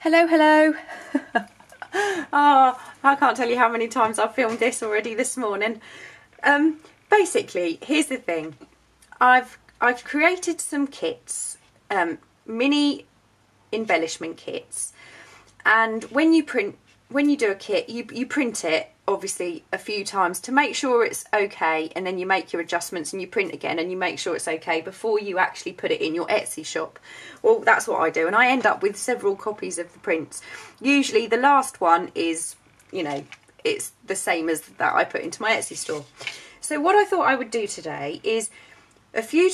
Hello, hello. Oh, I can't tell you how many times I've filmed this already this morning. Basically, here's the thing. I've created some kits, mini embellishment kits, and when you do a kit, you print it obviously a few times to make sure it's okay, and then you make your adjustments and you print again and you make sure it's okay before you actually put it in your Etsy shop. Well, that's what I do, and I end up with several copies of the prints. Usually the last one is, you know, it's the same as that I put into my Etsy store. So what I thought I would do today is a few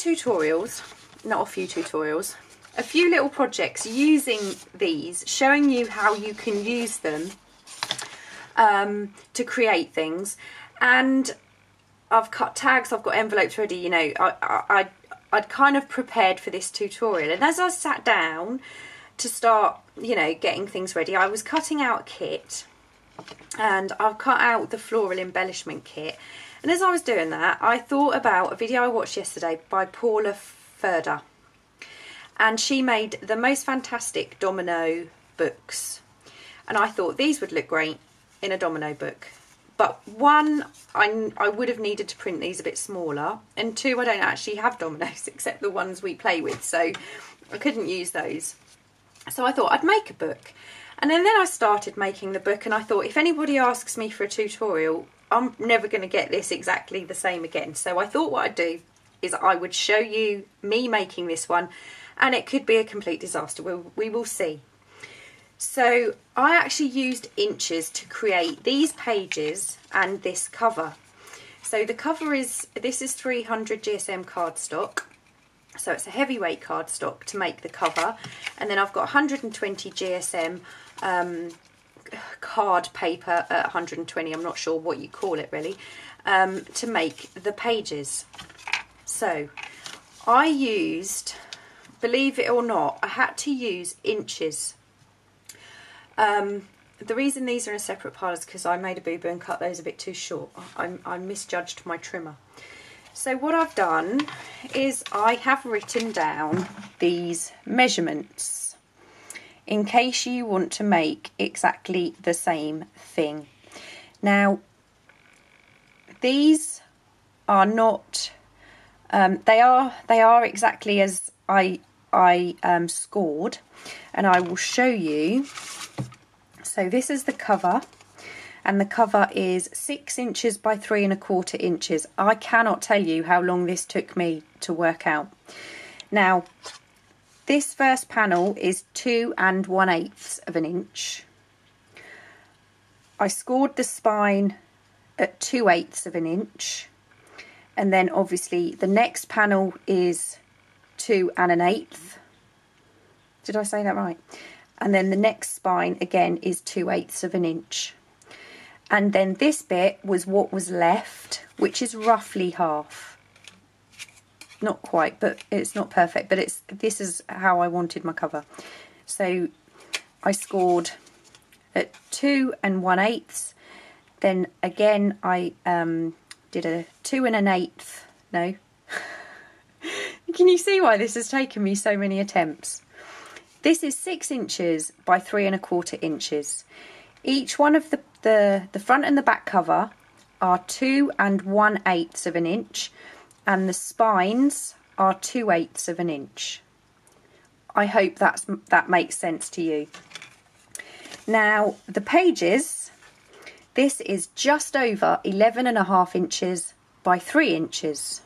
little projects using these, showing you how you can use them to create things. And I've cut tags, I've got envelopes ready, you know, I'd kind of prepared for this tutorial, and as I sat down to start, you know, getting things ready, I was cutting out a kit, and I've cut out the floral embellishment kit. And as I was doing that, I thought about a video I watched yesterday by Paula Ferder, and she made the most fantastic domino books, and I thought these would look great in a domino book. But one, I would have needed to print these a bit smaller, and two, I don't actually have dominoes except the ones we play with, so I couldn't use those. So I thought I'd make a book, and then I started making the book, and I thought if anybody asks me for a tutorial, I'm never going to get this exactly the same again. So I thought what I'd do is I would show you me making this one, and it could be a complete disaster. We will see. So I actually used inches to create these pages and this cover. So the cover is, this is 300 GSM cardstock. So it's a heavyweight cardstock to make the cover. And then I've got 120 GSM card paper at 120, I'm not sure what you call it really, to make the pages. So I used, believe it or not, I had to use inches. The reason these are in a separate pile is because I made a boo-boo and cut those a bit too short. I misjudged my trimmer. So what I've done is I have written down these measurements in case you want to make exactly the same thing. Now, these are not, they are exactly as I scored, and I will show you. So this is the cover, and the cover is 6 inches by 3 1/4 inches. I cannot tell you how long this took me to work out. Now, this first panel is 2 1/8 of an inch. I scored the spine at 2/8 of an inch, and then obviously the next panel is 2 1/8. Did I say that right? And then the next spine again is 2/8 of an inch. And then this bit was what was left, which is roughly half. Not quite, but it's not perfect, but this is how I wanted my cover. So I scored at 2 1/8. Then again I did a 2 1/8. No. Can you see why this has taken me so many attempts? This is 6 inches by 3 1/4 inches. Each one of the front and the back cover are 2 1/8 of an inch, and the spines are 2/8 of an inch. I hope that makes sense to you. Now the pages, this is just over 11 1/2 inches by 3 inches.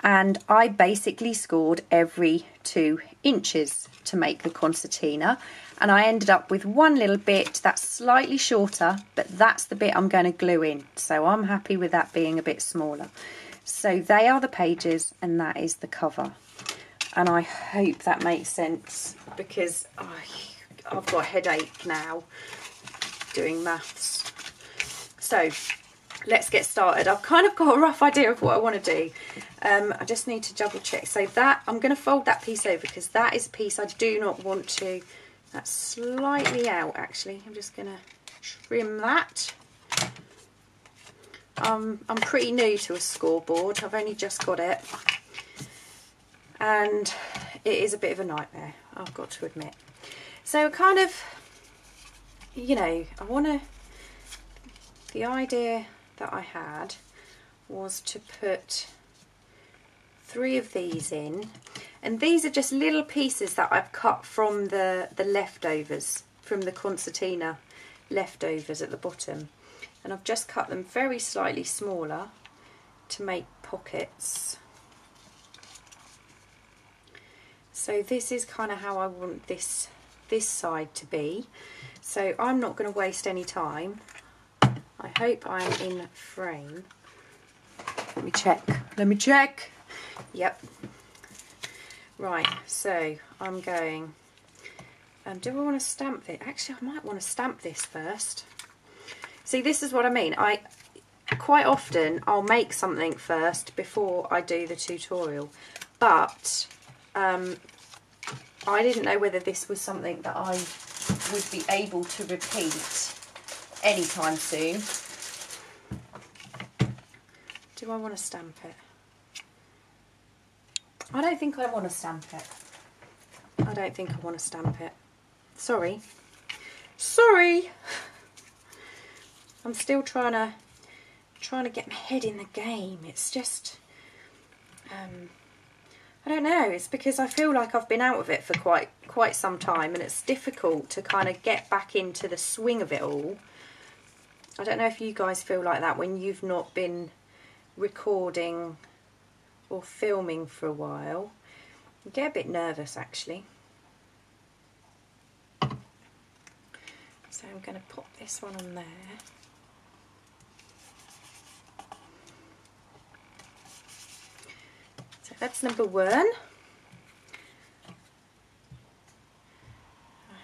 And I basically scored every 2 inches to make the concertina, and I ended up with one little bit that's slightly shorter, but that's the bit I'm going to glue in, so I'm happy with that being a bit smaller. So they are the pages, and that is the cover, and I hope that makes sense, because I've got a headache now doing maths. So let's get started. I've kind of got a rough idea of what I want to do. I just need to double check. So that, I'm going to fold that piece over, because that is a piece I do not want to, that's slightly out actually. I'm just going to trim that. I'm pretty new to a scoreboard. I've only just got it, and it is a bit of a nightmare, I've got to admit. So kind of, you know, the idea that I had was to put 3 of these in, and these are just little pieces that I've cut from the leftovers, from the concertina leftovers at the bottom, and I've just cut them very slightly smaller to make pockets. So this is kind of how I want this side to be. So I'm not going to waste any time. I hope I'm in frame. Let me check. Yep. Right, so I'm going, do I want to stamp it? Actually, I might want to stamp this first. See, this is what I mean. Quite often I'll make something first before I do the tutorial, but I didn't know whether this was something that I would be able to repeat anytime soon. Do I want to stamp it? I don't think I want to stamp it. I don't think I want to stamp it. Sorry. I'm still trying to get my head in the game. It's just I don't know, it's because I feel like I've been out of it for quite some time, and it's difficult to kind of get back into the swing of it all. I don't know if you guys feel like that when you've not been recording or filming for a while. I get a bit nervous actually. So I'm going to pop this one on there. So that's number 1. I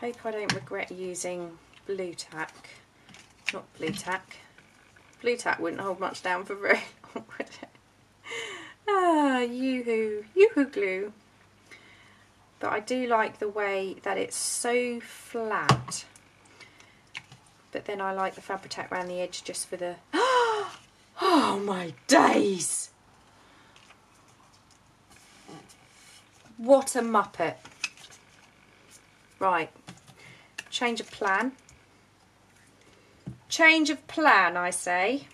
hope I don't regret using blue tack. Not blue tack. Blue tack wouldn't hold much down for very long, would it? Ah, yoo-hoo glue. But I do like the way that it's so flat. But then I like the Fabri-Tac around the edge just for the... Oh my days! What a muppet. Right, change of plan. Change of plan, I say.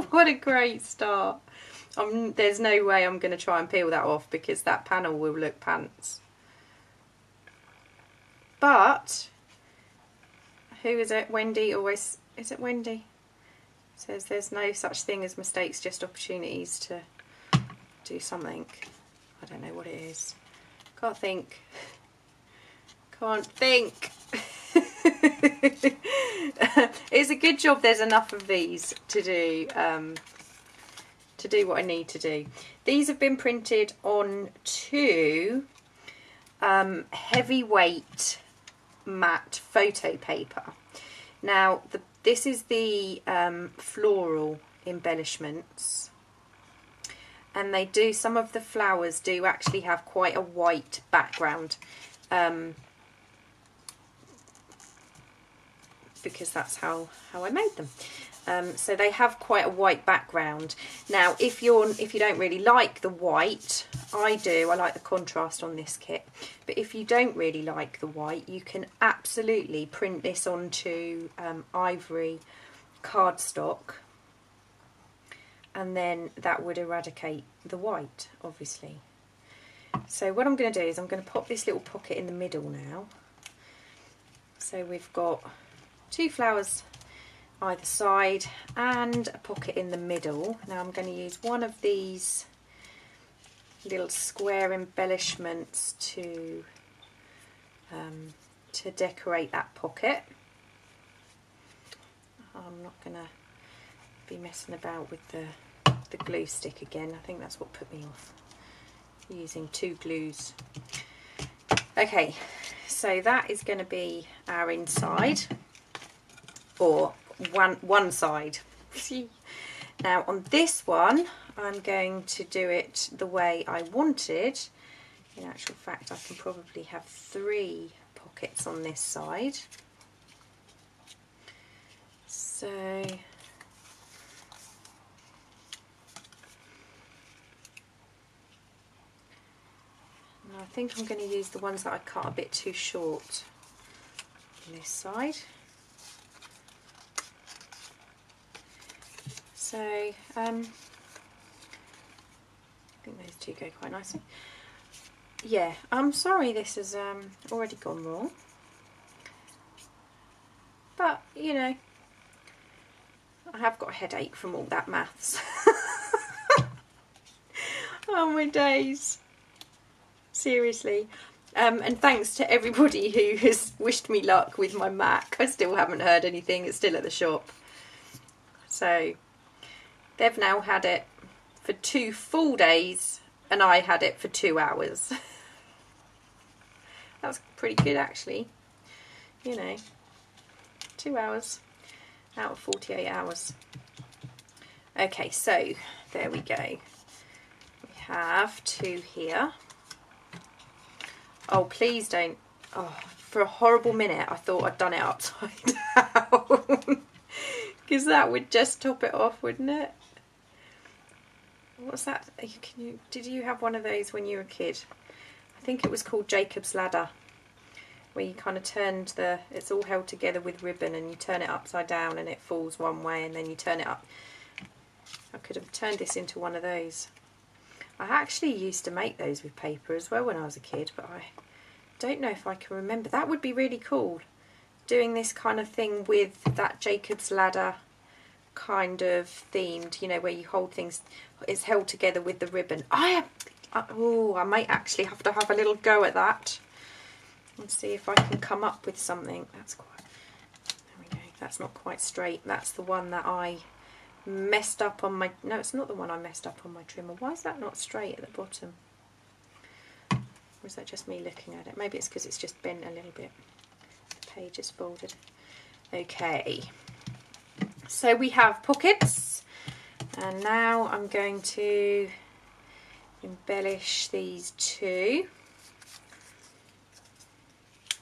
What a great start. There's no way I'm going to try and peel that off because that panel will look pants. But, who is it? Wend'y always... Is it Wend'y? Says there's no such thing as mistakes, just opportunities to do something. I don't know what it is. Can't think. It's a good job there's enough of these to do what I need to do. These have been printed on 2 heavyweight matte photo paper. Now this is the floral embellishments, and they do, some of the flowers do actually have quite a white background, because that's how I made them. So they have quite a white background. Now if you don't really like the white, I like the contrast on this kit, but if you don't really like the white, you can absolutely print this onto ivory cardstock, and then that would eradicate the white, obviously. So what I'm going to do is I'm going to pop this little pocket in the middle now. So we've got 2 flowers either side and a pocket in the middle. Now I'm going to use one of these little square embellishments to decorate that pocket. I'm not going to be messing about with the glue stick again. I think that's what put me off, using 2 glues. Okay, so that is going to be our inside, or one side. Now on this one I'm going to do it the way I wanted. In actual fact, I can probably have 3 pockets on this side. So and I think I'm going to use the ones that I cut a bit too short on this side. So I think those two go quite nicely. Yeah, I'm sorry this has already gone wrong, but you know, I have got a headache from all that maths. Oh my days, seriously. And thanks to everybody who has wished me luck with my Mac. I still haven't heard anything, it's still at the shop. So they've now had it for 2 full days and I had it for 2 hours. That's pretty good actually, you know, 2 hours out of 48 hours. Okay, so there we go. We have 2 here. Oh, please don't. Oh, for a horrible minute I thought I'd done it upside down. Because that would just top it off, wouldn't it? What's that? Did you have one of those when you were a kid? I think it was called Jacob's Ladder, where you kind of turned it's all held together with ribbon and you turn it upside down and it falls one way and then you turn it up. I could have turned this into one of those. I actually used to make those with paper as well when I was a kid, but I don't know if I can remember. That would be really cool, doing this kind of thing with that Jacob's Ladder kind of themed, you know, where you hold things, it's held together with the ribbon. I might actually have to have a little go at that and see if I can come up with something. There we go, that's not quite straight. That's the one that I messed up on my, no, it's not the one I messed up on my trimmer. Why is that not straight at the bottom? Or is that just me looking at it? Maybe it's because it's just bent a little bit. The page is folded. Okay, so we have pockets, and now I'm going to embellish these 2.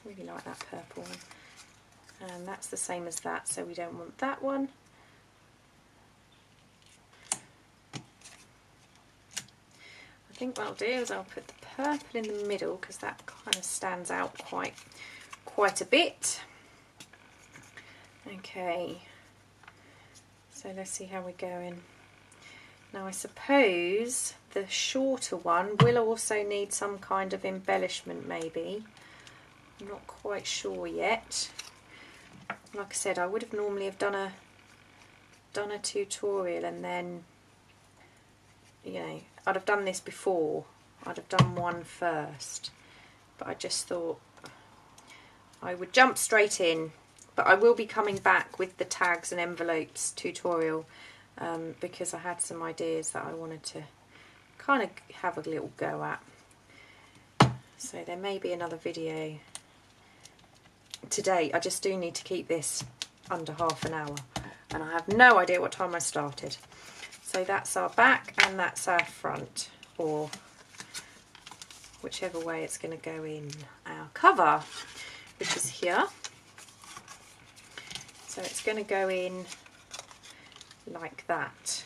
Really like that purple one, and that's the same as that, so we don't want that one. I think what I'll do is I'll put the purple in the middle because that kind of stands out quite a bit. Okay, so let's see how we're going. Now I suppose the shorter one will also need some kind of embellishment maybe. I'm not quite sure yet. Like I said, I would have normally have done a tutorial and then, you know, I'd have done this before. I'd have done one first, but I just thought I would jump straight in. But I will be coming back with the tags and envelopes tutorial because I had some ideas that I wanted to kind of have a little go at. So there may be another video today. I just do need to keep this under half an hour and I have no idea what time I started. So that's our back and that's our front, or whichever way it's going to go in our cover, which is here. So it's going to go in like that,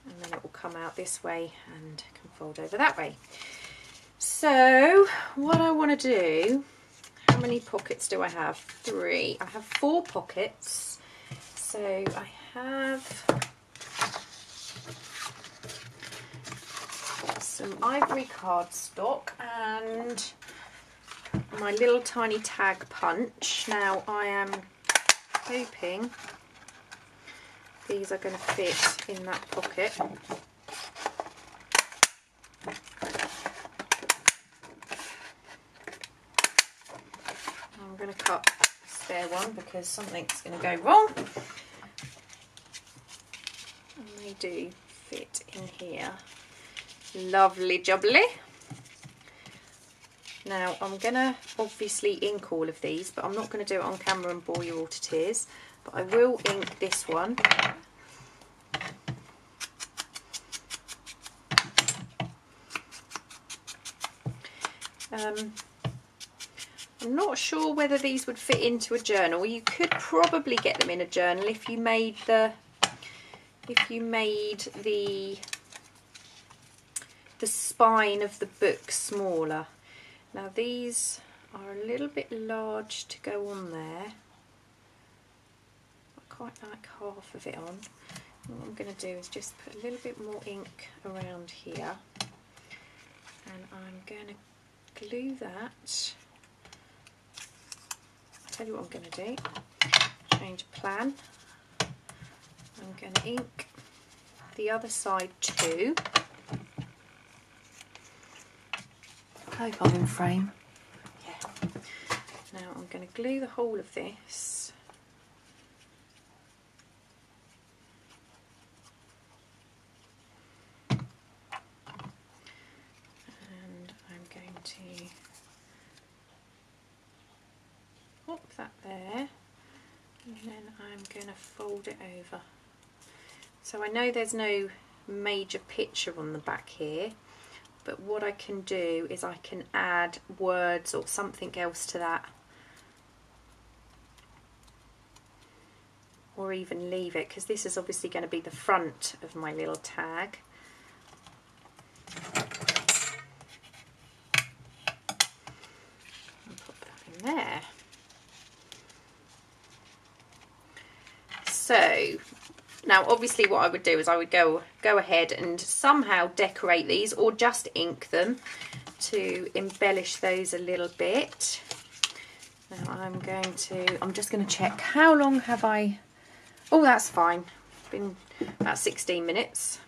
and then it will come out this way and can fold over that way. So what I want to do, how many pockets do I have? 3. I have 4 pockets. So I have some ivory cardstock and my little tiny tag punch. Now I am hoping these are going to fit in that pocket. I'm going to cut a spare one because something's going to go wrong. And they do fit in here. Lovely jubbly. Now I'm going to obviously ink all of these, but I'm not going to do it on camera and bore you all to tears, but I will ink this one. I'm not sure whether these would fit into a journal. You could probably get them in a journal if you made the spine of the book smaller. Now these are a little bit large to go on there. I quite like half of it on. What I'm going to do is just put a little bit more ink around here, and I'm going to glue that. I'll tell you what I'm going to do. Change plan. I'm going to ink the other side too. I hope I'm in frame. Yeah. Now I'm going to glue the whole of this. And I'm going to pop that there, and then I'm going to fold it over. So I know there's no major picture on the back here, but what I can do is I can add words or something else to that, or even leave it, because this is obviously going to be the front of my little tag. And put that in there. So now obviously what I would do is I would go ahead and somehow decorate these, or just ink them to embellish those a little bit. Now I'm just going to check how long have I... Oh, that's fine. It's been about 16 minutes.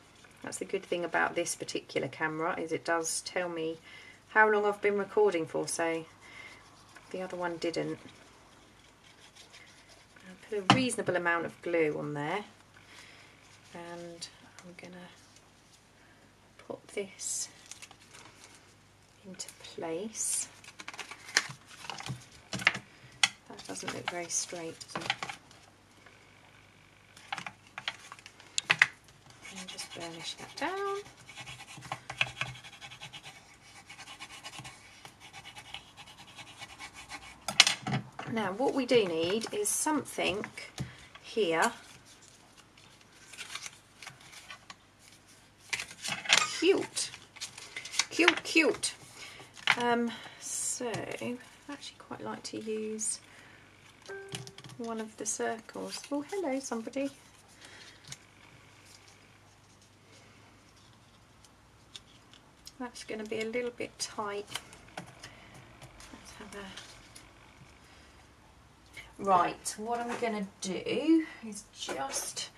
That's the good thing about this particular camera, is it does tell me how long I've been recording for, so the other one didn't. I'll put a reasonable amount of glue on there, and I'm going to put this into place. That doesn't look very straight, does it? And just burnish that down. Now what we do need is something here cute. So I actually quite like to use one of the circles. Oh, hello somebody. That's going to be a little bit tight. Let's have a... Right, what I'm going to do is just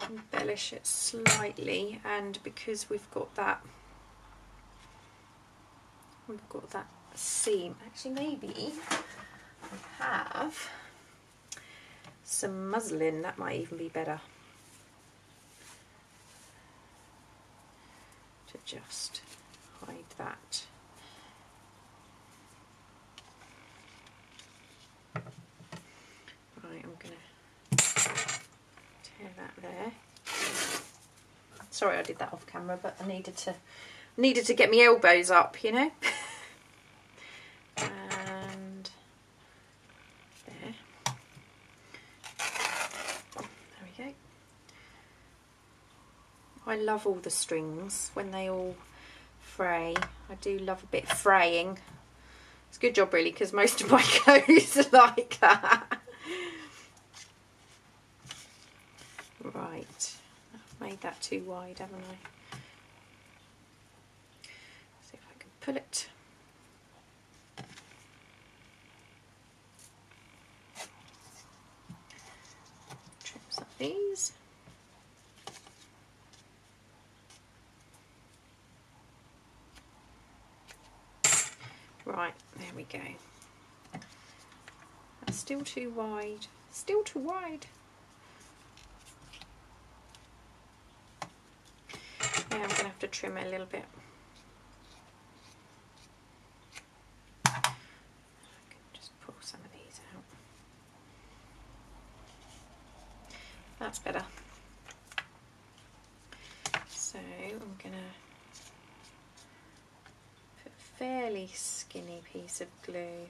embellish it slightly, and because we've got that seam, actually maybe I have some muslin, that might even be better to just hide that. Right, I'm going to tear that there. Sorry I did that off camera, but I needed to get my elbows up, you know. And there we go. I love all the strings when they all fray. I do love a bit of fraying. It's a good job really, because most of my clothes are like that. Right, I've made that too wide, haven't I? See if I can pull it. Trim some of these. Right, there we go. That's still too wide. Still too wide. Yeah, I'm going to have to trim it a little bit. I can just pull some of these out. That's better. So I'm going to put a fairly skinny piece of glue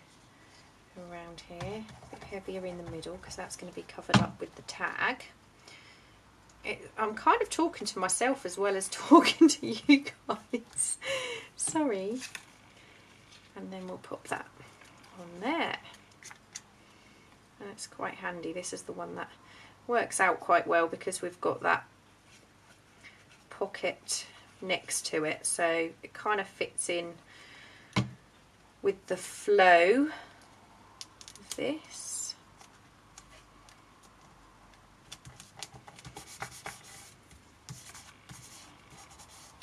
around here, a bit heavier in the middle because that's going to be covered up with the tag. I'm kind of talking to myself as well as talking to you guys. Sorry. And then we'll pop that on there. And it's quite handy. This is the one that works out quite well because we've got that pocket next to it, so it kind of fits in with the flow of this.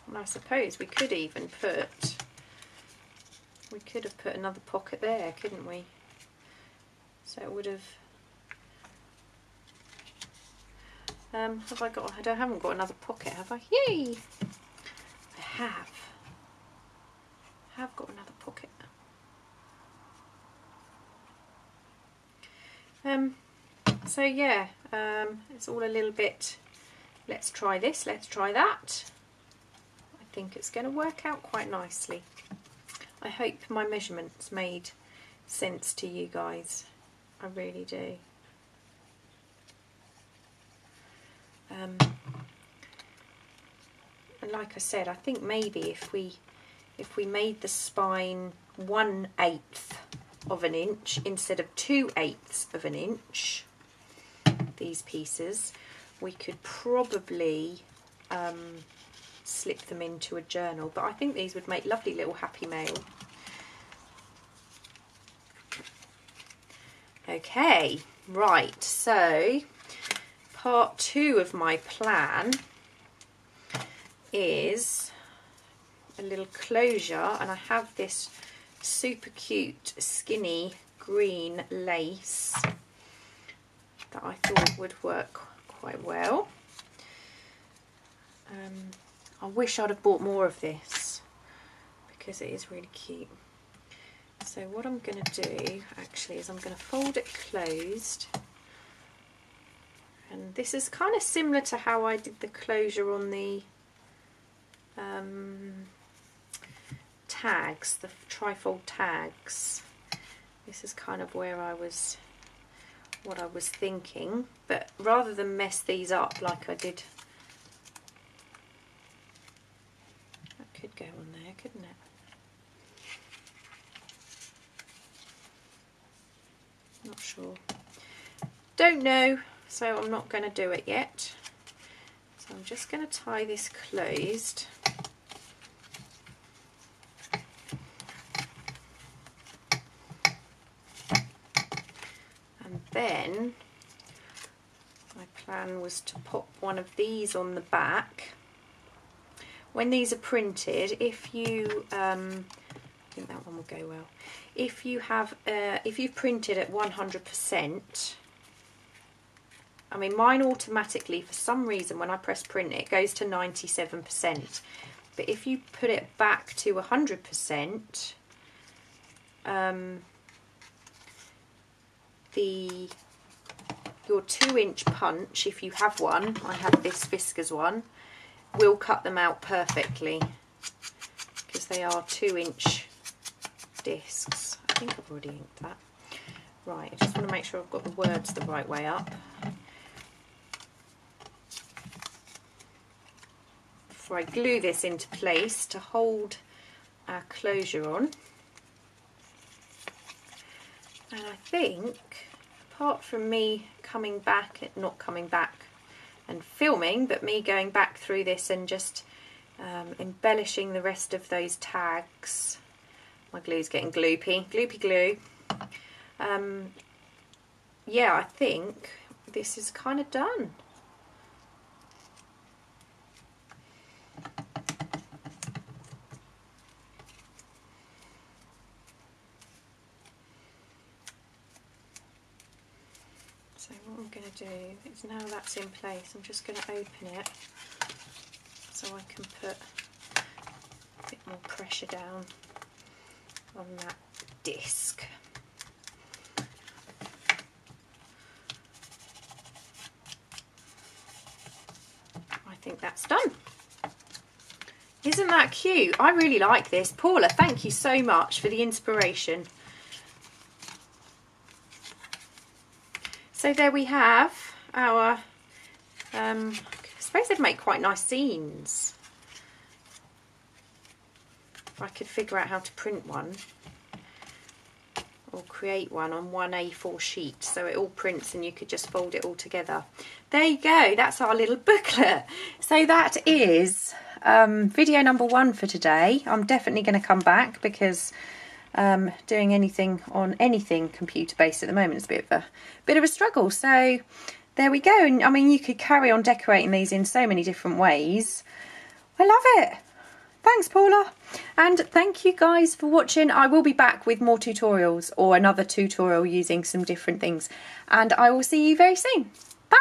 And I suppose we could even put, have put another pocket there, couldn't we? So it would have, have I got, I haven't got another pocket, have I? Yay! I have got another pocket. So yeah, it's all a little bit, let's try this, let's try that. I think it's going to work out quite nicely. I hope my measurements made sense to you guys. I really do. And like I said, I think maybe if we made the spine 1/8 of an inch instead of 2/8 of an inch, these pieces, we could probably slip them into a journal. But I think these would make lovely little happy mail. Okay, right, so part 2 of my plan is a little closure, and I have this super cute skinny green lace that I thought would work quite well. I wish I'd have bought more of this because it is really cute. So what I'm going to do actually is I'm going to fold it closed, and this is kind of similar to how I did the closure on the tags, the trifold tags. This is kind of where I was, what I was thinking, but rather than mess these up like I did, that could go on there, couldn't it? Not sure. Don't know, so I'm not going to do it yet. So I'm just going to tie this closed. And then my plan was to pop one of these on the back. When these are printed, if you I think that one will go well. If you have, if you've printed at 100%, I mean mine automatically, for some reason when I press print it goes to 97%. But if you put it back to 100%, your 2-inch punch, if you have one, I have this Fiskars one, will cut them out perfectly because they are 2-inch discs. I think I've already inked that. Right, I just want to make sure I've got the words the right way up before I glue this into place to hold our closure on. And I think, apart from me coming back, not coming back and filming, but me going back through this and just embellishing the rest of those tags. My glue's getting gloopy, gloopy glue. Yeah, I think this is kind of done. So what I'm going to do is, now that's in place, I'm just going to open it so I can put a bit more pressure down on that disc. I think that's done. Isn't that cute? I really like this. Paula, thank you so much for the inspiration. So there we have our, I suppose they'd make quite nice zines. If I could figure out how to print one or create one on one A4 sheet so it all prints and you could just fold it all together. There you go, that's our little booklet. So that is video number 1 for today. I'm definitely going to come back because doing anything on anything computer based at the moment is a bit of a struggle. So there we go. And I mean, you could carry on decorating these in so many different ways. I love it. Thanks, Paula. And thank you guys for watching. I will be back with more tutorials or another tutorial using some different things. And I will see you very soon. Bye.